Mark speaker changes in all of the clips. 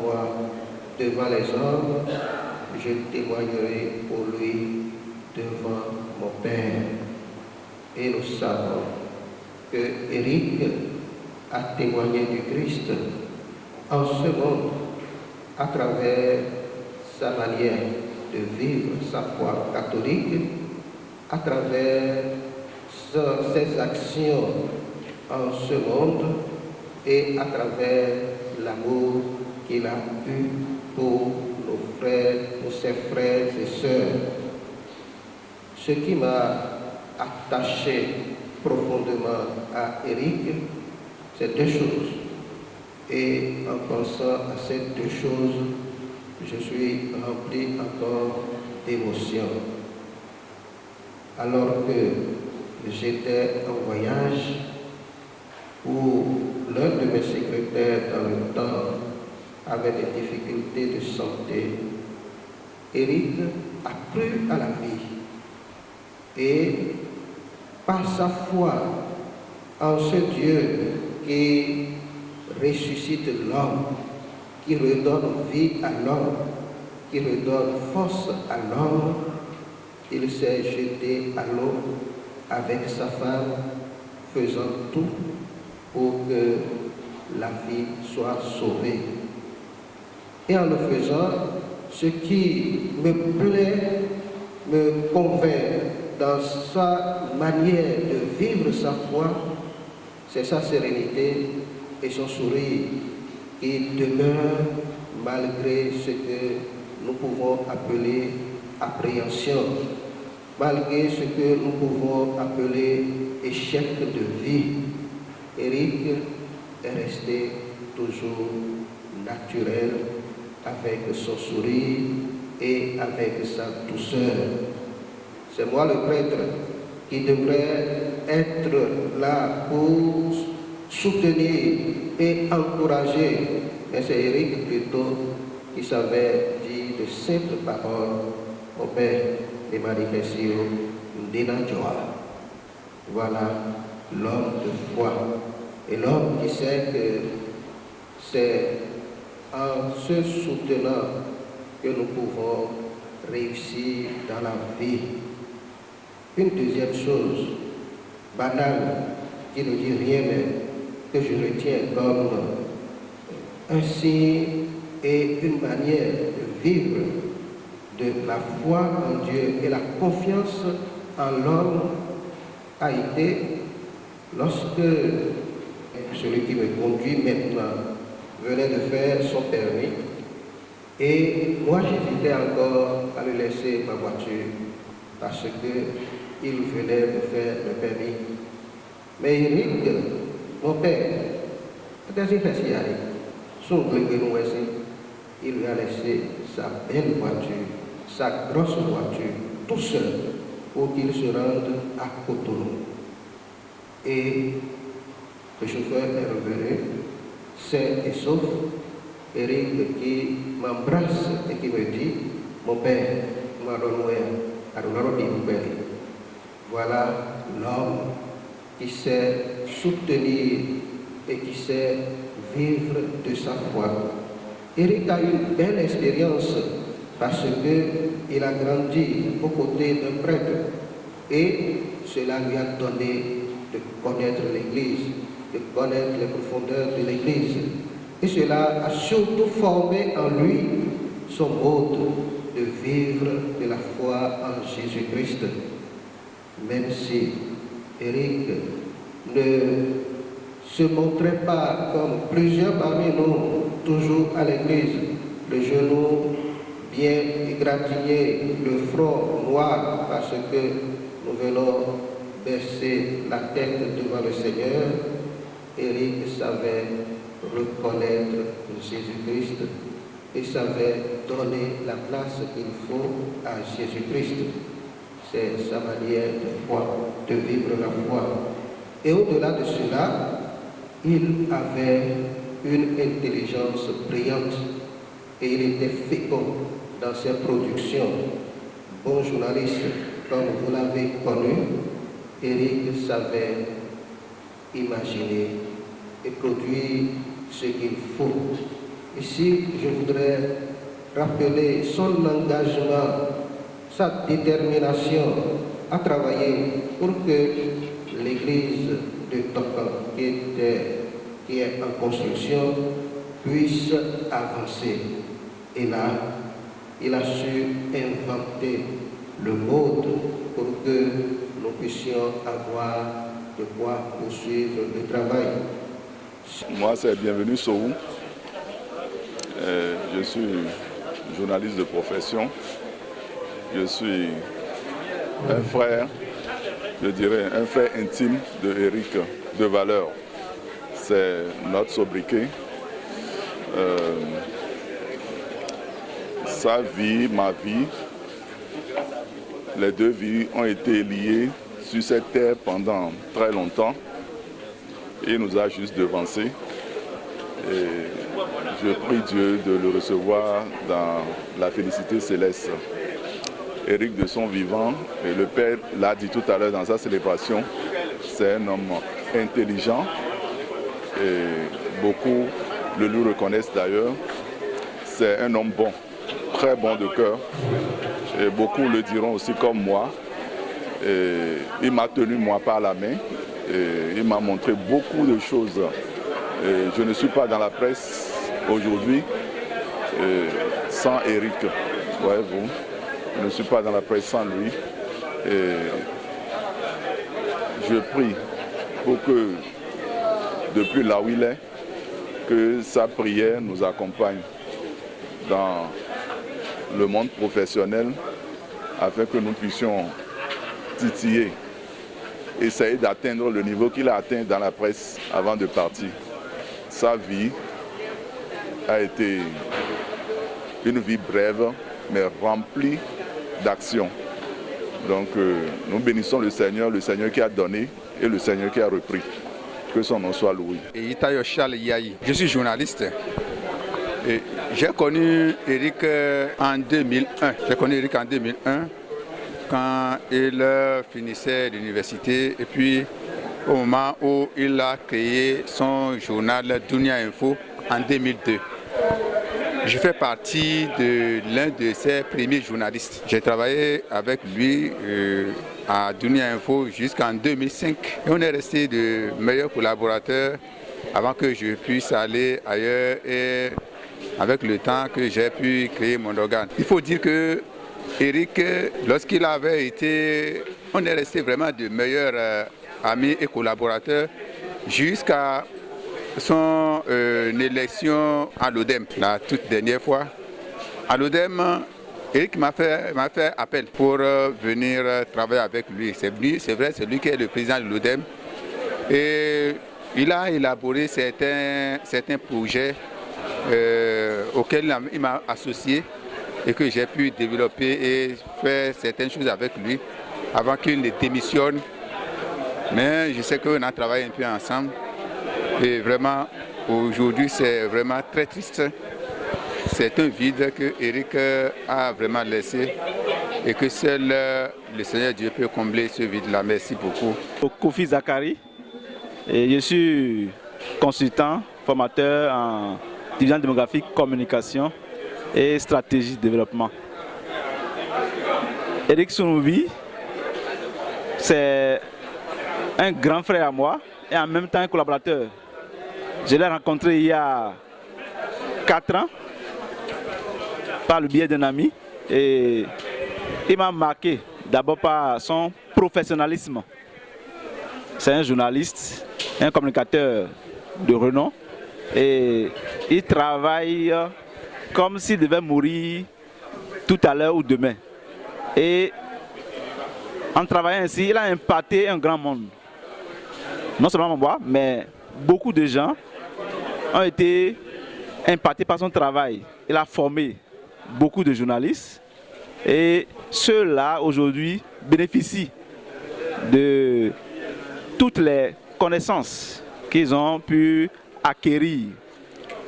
Speaker 1: voix devant les hommes, je témoignerai pour lui devant mon Père. Et nous savons que Éric a témoigné du Christ en ce monde à travers sa manière de vivre sa foi catholique, à travers ses actions en ce monde et à travers l'amour qu'il a eu pour nos frères, pour ses frères et sœurs. Ce qui m'a attaché profondément à Éric, c'est deux choses. Et en pensant à ces deux choses, je suis rempli encore d'émotion. Alors que j'étais en voyage, où l'un de mes secrétaires dans le temps avait des difficultés de santé, Éric a cru à la vie. Et par sa foi en ce Dieu qui ressuscite l'homme, qui redonne vie à l'homme, qui redonne force à l'homme, il s'est jeté à l'eau avec sa femme, faisant tout pour que la vie soit sauvée. Et en le faisant, ce qui me plaît, me convainc dans sa manière de vivre sa foi, c'est sa sérénité et son sourire qui demeure malgré ce que nous pouvons appeler appréhension, malgré ce que nous pouvons appeler échec de vie. Éric est resté toujours naturel avec son sourire et avec sa douceur. C'est moi le prêtre qui devrait être là pour soutenir et encourager, mais c'est Éric plutôt qui savait dire de simples paroles au Père et Marie-Christio Ndinadjoa. Voilà l'homme de foi et l'homme qui sait que c'est en se soutenant que nous pouvons réussir dans la vie. Une deuxième chose, banale, qui ne dit rien, mais que je retiens comme un signe et une manière de vivre de la foi en Dieu et la confiance en l'homme a été lorsque celui qui me conduit maintenant venait de faire son permis et moi j'hésitais encore à lui laisser ma voiture parce qu'il venait de faire le permis. Mais Éric, mon père, il lui a laissé sa belle voiture, sa grosse voiture, tout seul, pour qu'il se rende à Cotonou. Et le chauffeur est revenu, sain et sauf. Éric qui m'embrasse et qui me dit, mon père, voilà l'homme qui sait soutenir et qui sait vivre de sa foi. Éric a eu une belle expérience parce qu'il a grandi aux côtés d'un prêtre et cela lui a donné de connaître l'Église, de connaître les profondeurs de l'Église. Et cela a surtout formé en lui son mode de vivre de la foi en Jésus-Christ. Même si Éric ne se montrait pas comme plusieurs parmi nous, toujours à l'église, le genou bien égratigné, le front noir, parce que nous venons baisser la tête devant le Seigneur. Éric savait reconnaître Jésus-Christ et savait donner la place qu'il faut à Jésus-Christ. C'est sa manière de foi, de vivre la foi. Et au-delà de cela, il avait une intelligence brillante et il était fécond dans ses productions. Bon journaliste, comme vous l'avez connu, Éric savait imaginer et produire ce qu'il faut Ici, je voudrais rappeler son engagement, sa détermination à travailler pour que l'église de Tokan, qui est en construction, puisse avancer. Et là, il a su inventer le mode pour que nous puissions avoir de quoi poursuivre le travail.
Speaker 2: Moi, c'est Bienvenue Sohou. Je suis journaliste de profession. Je suis un frère, je dirais un frère intime de Éric de Valeur. C'est notre sobriquet. Sa vie, ma vie, les deux vies ont été liées sur cette terre pendant très longtemps. Il nous a juste devancés. Et je prie Dieu de le recevoir dans la félicité céleste. Éric de son vivant, et le Père l'a dit tout à l'heure dans sa célébration, c'est un homme intelligent et beaucoup le lui reconnaissent d'ailleurs. C'est un homme bon, très bon de cœur et beaucoup le diront aussi comme moi. Et il m'a tenu moi par la main et il m'a montré beaucoup de choses. Et je ne suis pas dans la presse aujourd'hui sans Éric, voyez-vous. Je ne suis pas dans la presse sans lui. Et je prie pour que, depuis là où il est, que sa prière nous accompagne dans le monde professionnel afin que nous puissions titiller, essayer d'atteindre le niveau qu'il a atteint dans la presse avant de partir. Sa vie a été une vie brève, mais remplie d'actions. Donc nous bénissons le Seigneur qui a donné et le Seigneur qui a repris. Que son nom soit loué.
Speaker 3: Je suis journaliste. J'ai connu Éric en 2001. J'ai connu Éric en 2001 quand il finissait l'université et puis au moment où il a créé son journal Dunia Info en 2002. Je fais partie de l'un de ses premiers journalistes. J'ai travaillé avec lui à Dunia Info jusqu'en 2005. Et on est resté de meilleurs collaborateurs avant que je puisse aller ailleurs et avec le temps que j'ai pu créer mon organe. Il faut dire que Éric, lorsqu'il avait été, on est resté vraiment de meilleurs amis et collaborateurs jusqu'à son élection à l'ODEM, la toute dernière fois. À l'ODEM, Éric m'a fait appel pour venir travailler avec lui. C'est vrai, c'est lui qui est le président de l'ODEM. Et il a élaboré certains projets auxquels il m'a associé et que j'ai pu développer et faire certaines choses avec lui avant qu'il ne démissionne. Mais je sais qu'on a travaillé un peu ensemble. Et vraiment, aujourd'hui, c'est vraiment très triste. C'est un vide que Éric a vraiment laissé et que seul le Seigneur Dieu peut combler ce vide-là. Merci beaucoup.
Speaker 4: Kofi Zakari, et je suis consultant, formateur en division démographique, communication et stratégie de développement. Éric Sounouvi, c'est un grand frère à moi et en même temps un collaborateur. Je l'ai rencontré il y a 4 ans par le biais d'un ami et il m'a marqué d'abord par son professionnalisme. C'est un journaliste, un communicateur de renom et il travaille comme s'il devait mourir tout à l'heure ou demain. Et en travaillant ainsi, il a impacté un grand monde. Non seulement moi, mais beaucoup de gens ont été impactés par son travail. Il a formé beaucoup de journalistes et ceux-là aujourd'hui bénéficient de toutes les connaissances qu'ils ont pu acquérir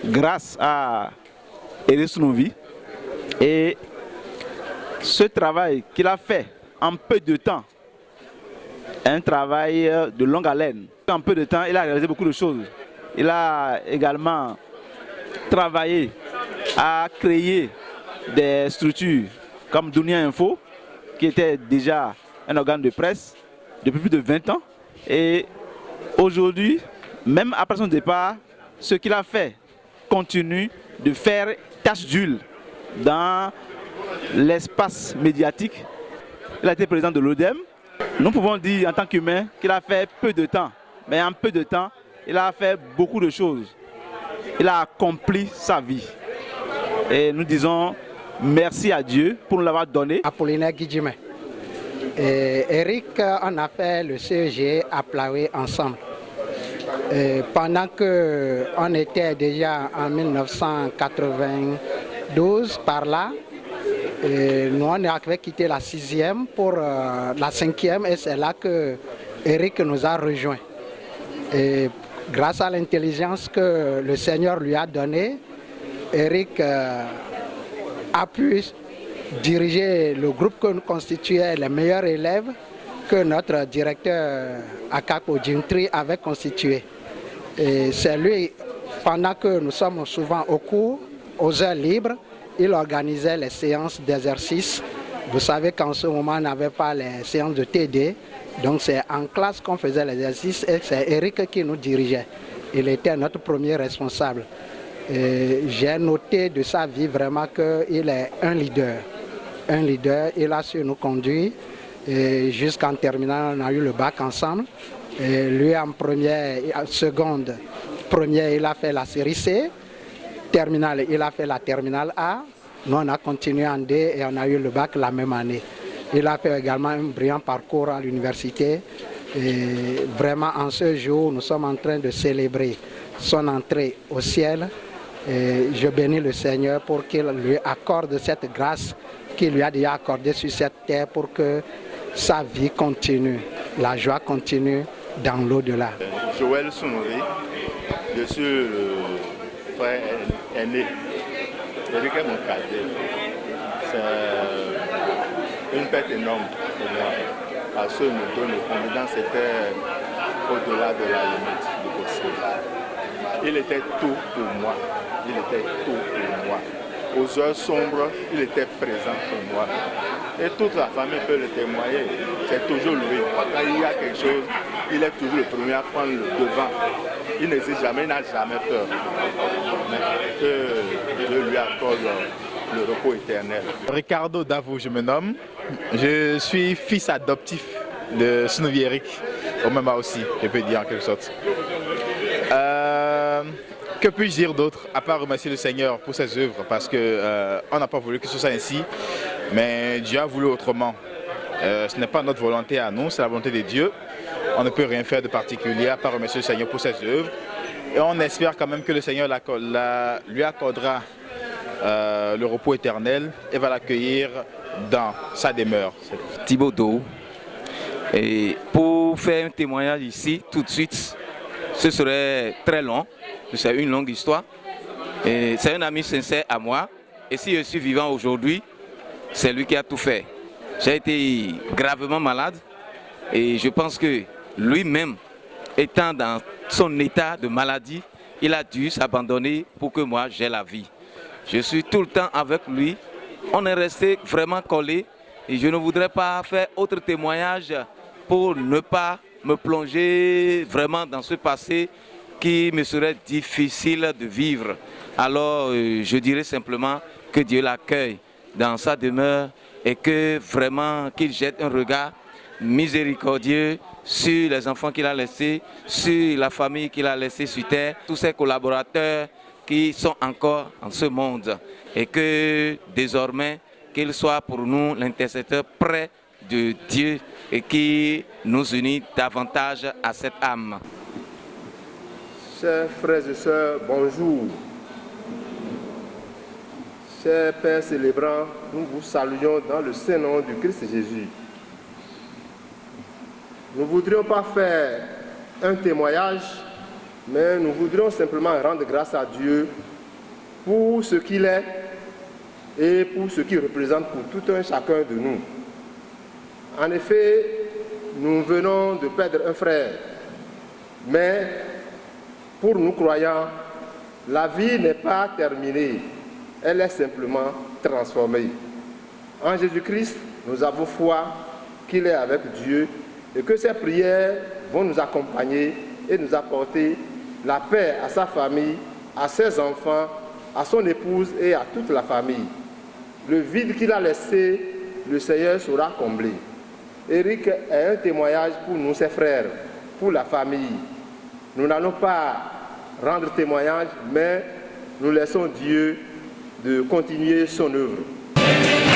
Speaker 4: grâce à Éric Sounouvi. Et ce travail qu'il a fait en peu de temps, un travail de longue haleine. En peu de temps, il a réalisé beaucoup de choses. Il a également travaillé a créé des structures comme Dunia Info, qui était déjà un organe de presse depuis plus de 20 ans. Et aujourd'hui, même après son départ, ce qu'il a fait continue de faire tache d'huile dans l'espace médiatique. Il a été président de l'ODEM. Nous pouvons dire en tant qu'humain qu'il a fait peu de temps, mais en peu de temps, il a fait beaucoup de choses. Il a accompli sa vie. Et nous disons merci à Dieu pour nous l'avoir donné.
Speaker 5: Apollinaire Guidjime. Eric, on a fait le CEG à Plaoué ensemble. Pendant qu'on était déjà en 1992 par là, nous on avait quitté la 6e pour la 5e et c'est là que Eric nous a rejoints. Et grâce à l'intelligence que le Seigneur lui a donnée, Eric a pu diriger le groupe que nous constituait les meilleurs élèves que notre directeur Akako Djintri avait constitué. Et c'est lui, pendant que nous sommes souvent au cours, aux heures libres, il organisait les séances d'exercice. Vous savez qu'en ce moment, on n'avait pas les séances de TD, donc c'est en classe qu'on faisait l'exercice et c'est Eric qui nous dirigeait. Il était notre premier responsable. J'ai noté de sa vie vraiment qu'il est un leader. Un leader, il a su nous conduire jusqu'en terminale, on a eu le bac ensemble. Et lui en seconde, première, il a fait la série C. Terminale, il a fait la terminale A. Nous, on a continué en D et on a eu le bac la même année. Il a fait également un brillant parcours à l'université. Et vraiment, en ce jour, nous sommes en train de célébrer son entrée au ciel. Et je bénis le Seigneur pour qu'il lui accorde cette grâce qu'il lui a déjà accordée sur cette terre pour que sa vie continue, la joie continue dans l'au-delà.
Speaker 6: Joël Sounouri, je suis le frère aîné. Eric est mon cadet. C'est une perte énorme pour moi. Parce que nous donne le confidence, c'était au-delà de la limite du possible. Il était tout pour moi. Il était tout pour moi. Aux heures sombres, il était présent pour moi. Et toute la famille peut le témoigner. C'est toujours lui. Quand il y a quelque chose, il est toujours le premier à prendre le devant. Il n'hésite jamais, il n'a jamais peur. Mais que Dieu lui accorde le repos éternel.
Speaker 7: Ricardo Davo, je me nomme. Je suis fils adoptif de Sounouri Eric, au Mema aussi, je peux dire en quelque sorte. Que puis-je dire d'autre à part remercier le Seigneur pour ses œuvres, parce qu'on n'a pas voulu que ce soit ainsi, mais Dieu a voulu autrement. Ce n'est pas notre volonté à nous, c'est la volonté de Dieu. On ne peut rien faire de particulier à part remercier le Seigneur pour ses œuvres. Et on espère quand même que le Seigneur lui accordera le repos éternel et va l'accueillir dans sa demeure.
Speaker 8: Thibaut Do. Et pour faire un témoignage ici, tout de suite, ce serait très long. C'est une longue histoire. C'est un ami sincère à moi. Et si je suis vivant aujourd'hui, c'est lui qui a tout fait. J'ai été gravement malade et je pense que lui-même, étant dans son état de maladie, il a dû s'abandonner pour que moi j'aie la vie. Je suis tout le temps avec lui. On est resté vraiment collés et je ne voudrais pas faire autre témoignage pour ne pas me plonger vraiment dans ce passé qui me serait difficile de vivre. Alors je dirais simplement que Dieu l'accueille dans sa demeure et que vraiment qu'il jette un regard miséricordieux sur les enfants qu'il a laissés, sur la famille qu'il a laissée sur terre, tous ses collaborateurs qui sont encore en ce monde et que désormais qu'il soit pour nous l'intercesseur près de Dieu et qui nous unit davantage à cette âme.
Speaker 6: Chers frères et sœurs, bonjour. Chers pères célébrants, nous vous saluons dans le Saint-Nom du Christ Jésus. Nous ne voudrions pas faire un témoignage, mais nous voudrions simplement rendre grâce à Dieu pour ce qu'il est et pour ce qu'il représente pour tout un chacun de nous. En effet, nous venons de perdre un frère, mais pour nous croyants, la vie n'est pas terminée.
Speaker 9: elle est simplement transformée. En Jésus-Christ, nous avons foi qu'il est avec Dieu et que ses prières vont nous accompagner et nous apporter la paix à sa famille, à ses enfants, à son épouse et à toute la famille. Le vide qu'il a laissé, le Seigneur saura combler. Éric est un témoignage pour nous, ses frères, pour la famille. Nous n'allons pas rendre témoignage, mais nous laissons Dieu de continuer son œuvre.